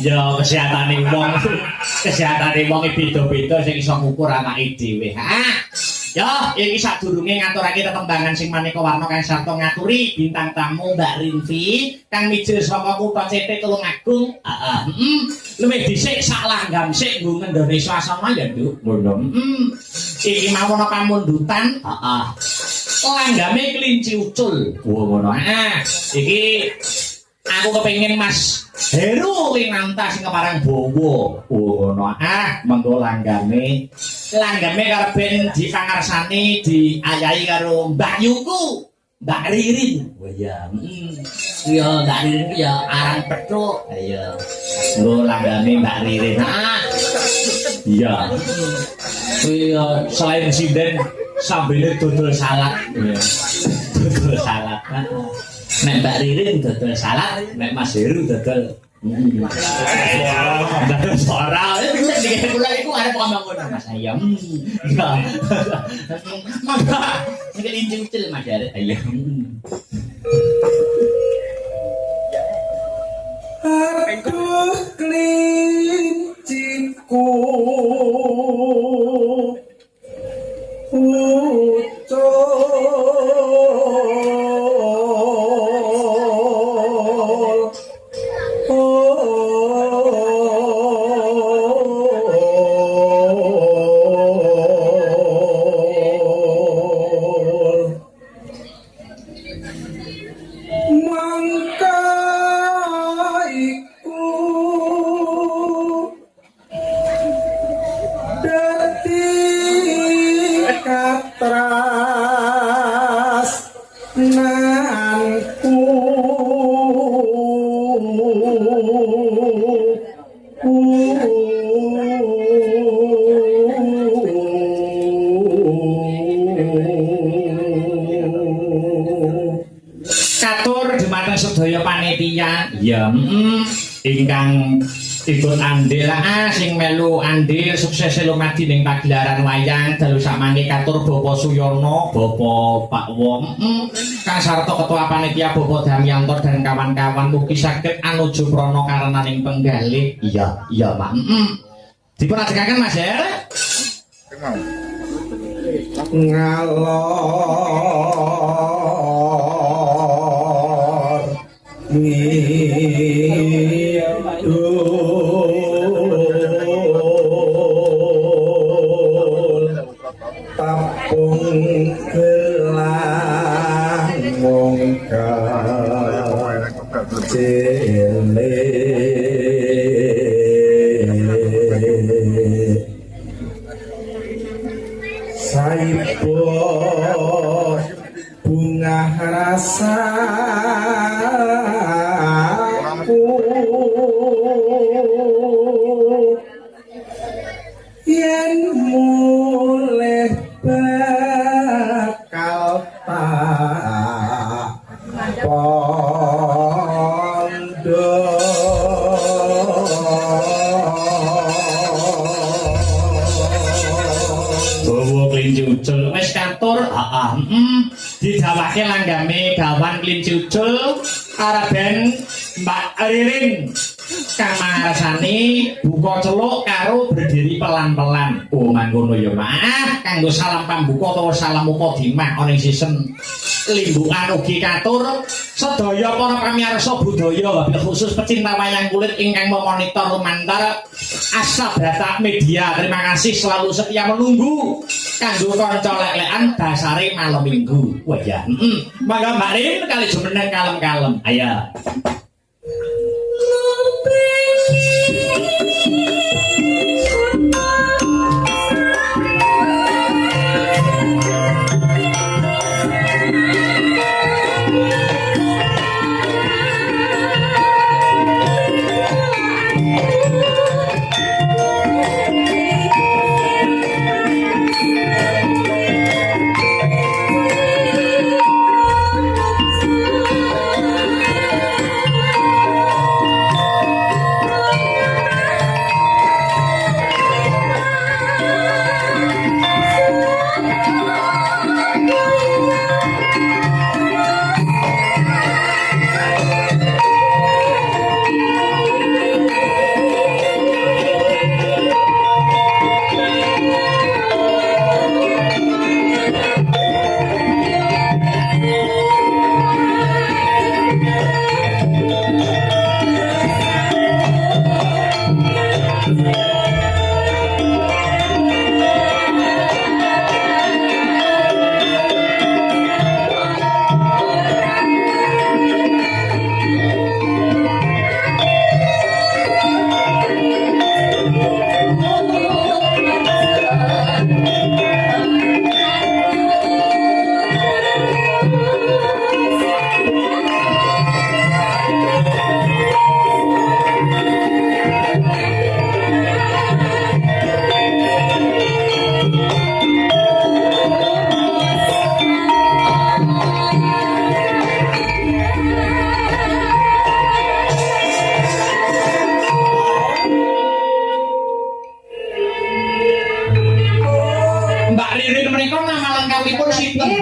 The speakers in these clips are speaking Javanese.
Ya kesehatane wong beda-beda sing iso ngukur anake dhewe. Ya, iki sadurunge ngaturake tetembangan sing maneka warna kang sarta ngaturi bintang tamu Mbak Rinvi kang mijil saka Kutha Cete Tulungagung. Luwih dhisik sak langgam sik nggo ngendhone swasana ya, Nduk. Ngono. Iki mau ana pamundutan. Langgame kelinci ucul. Ngono. Iki aku kepengin Mas Heru Winanta sing keparang Bowo. Ngono. Mengko langgame karepen dipangarsani diayahi karo Mbak Yuku, Mbak Ririn. Oh iya. Ya Mbak Ririn ya arang petuk. Ayo. Nggo langgame Mbak Ririn. Iya. Iya, selain sinden sambelnya dodol salad. Iya. Dodol salad. Nek Mbak Ririn dodol salad, nek Mas Heru dodol dodol suara. Bisa dikira kula iku arep ngomong ngono Mas Ayam. Mangga iki incil Mas Ayam. Aduh klinciku ya ingkang ikut andil sing melu andil sukses lumadi ning pagelaran wayang dalu samangke katur Bapak Suyono, Bapak Pak Wong, kang sarta ketua panitia Bapak Damyanto dan kawan-kawan mugi saged anuju prana karenaning penggalih. Iya, Pak. Dipun ajengaken Mas Her. Ngalor tapung gelang mongkar cele saipun bunga rasa yen mulih bakal tak pondo bawa kelinci ucul wis kantor didawake langgame gawan kelinci ucul araben Mbak Ririn kang mangarsani buka celuk karo berdiri pelan-pelan. Oh mangkono ya Mas, kanggo salam pambuka utawa salam mukadimah ana ing season limbukan ugi katur sedaya para pamirsa budaya wabil khusus pecinta wayang kulit ingkang memonitor lumantar Asabrata Media. Terima kasih selalu setia menunggu kanggo kanca lek-lekan dasare malam Minggu. Wah ya. Mangga Mbak Rin kali jumeneng kalem-kalem. Ayo.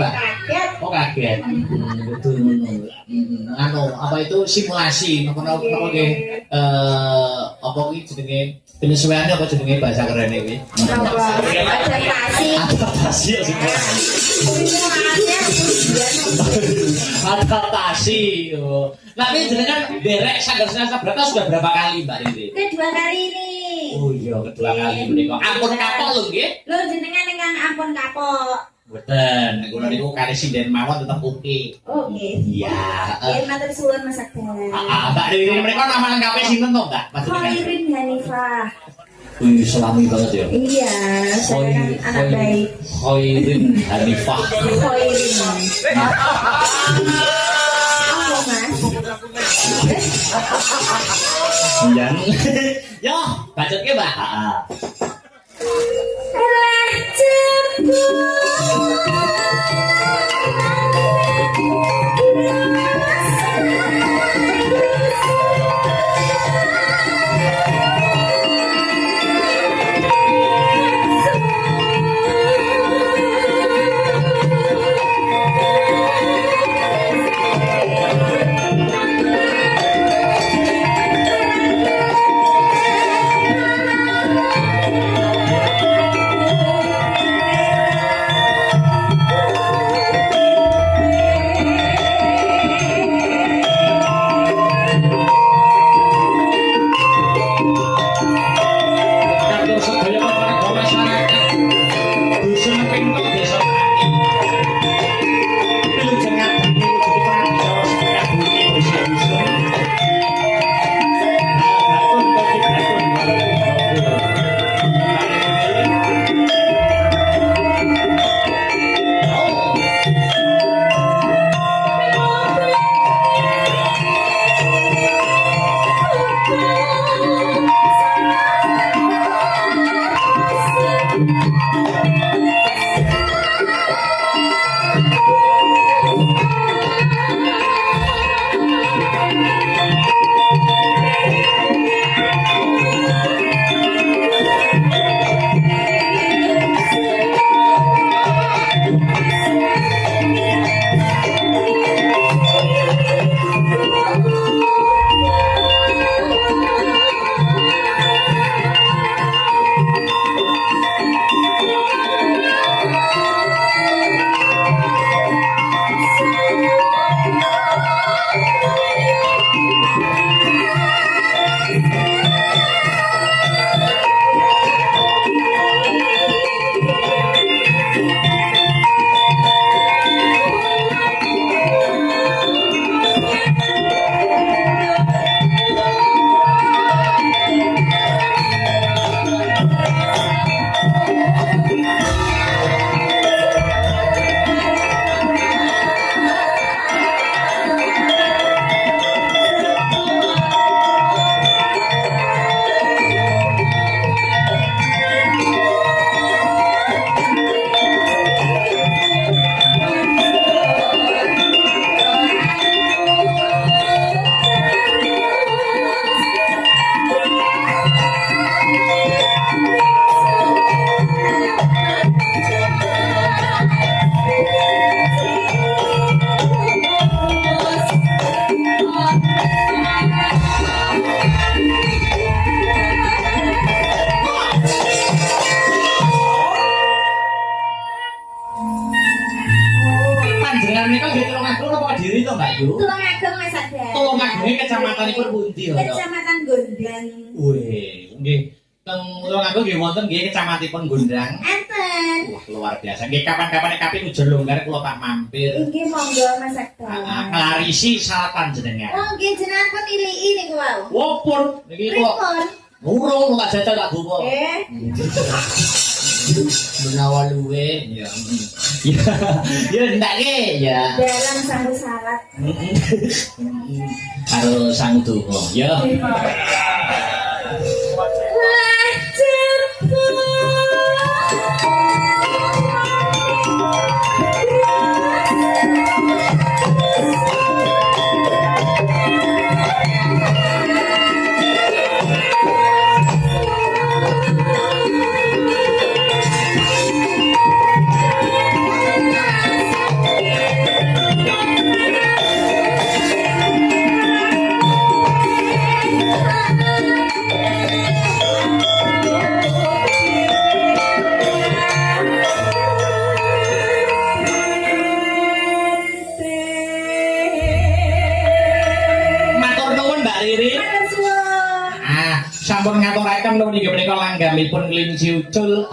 Mbak? Kaget. Oh kaget. Betul ngono. Anu apa itu simulasi nopo nggih apa kuwi jenenge penyesuaian apa jenenge bahasa keren iki? Adaptasi. Adaptasi ya simulasi. Adaptasi. Tapi jenengan derek Sanggar Seni Sabrata sudah berapa kali Mbak Riri? Kedua kali ini. Oh iya, kedua kali menika. Ampun kapok lho nggih. Lho jenengan ingkang ampun kapok. Mboten, nek kula niku kali sinden mawon tetep oke. Oke. Iya. Ya matur suwun Mas Akbar. Mbak Riri menika nama lengkapnya sinten to, Mbak? Khairin Hanifah. Wih, selami banget ya. Iya, saya kan anak baik. Khairin Hanifah. Khairin. Apa Mas? Jan. Yo, bacotke, Mbak. Heeh. Telah Katur sedaya warga masyarakat dusun Pingko Desa Pati. Wilujeng ngadeg niku jadi pramila sedaya bumi desa dusun. Batun kopi batun walaupun panjenengan menika nggih Tulungagung napa Kediri to, Mbak Yu? Tulungagung Mas Akbar. Tulungagung kecamatanipun pundi ya? Kecamatan Gondang. Wih, nggih. Teng Tulungagung nggih wonten nggih kecamatipun Gondang. Enten. Wah, luar biasa. Nggih kapan-kapan nek kaping ujar longgar kula tak mampir. Inggih monggo Mas Akbar. Nglarisi salat panjenengan. Oh, nggih jenengan pun iliki niku wau. Wopun niki kula Pripun? urung tak jajal tak gowo. Menawa luwe ya. Ya, ya ndak ge ya. Dalam sambut salat. Karo sang donga ya. sampun ngaturaken niki menika langgamipun kelinci ucul.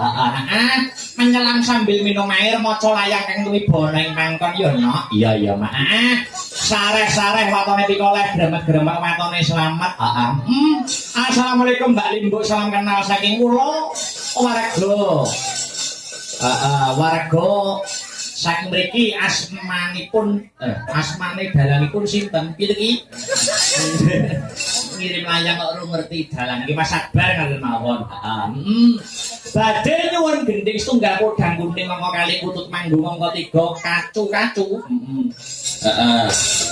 Menyelam sambil minum air maca layang kang wibowo ing mangkon ya no. Iya Mak. Sareh-sareh watone pikoleh gremet-gremet watone slamet. Assalamualaikum Mbak Limbu, salam kenal saking kula. Warga. Warga saking mriki asmanipun asmane dalanipun sinten? Piye iki? Ngirim layang kok ora ngerti dalan iki Mas Akbar ngaten mawon. Badhe nyuwun gending setunggal podang kuning mongko kali kutut manggung mongko 3 kacu-kacu.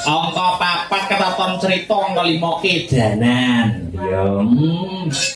Angka 4 ketoton crita angka 5 kedanan. Ya.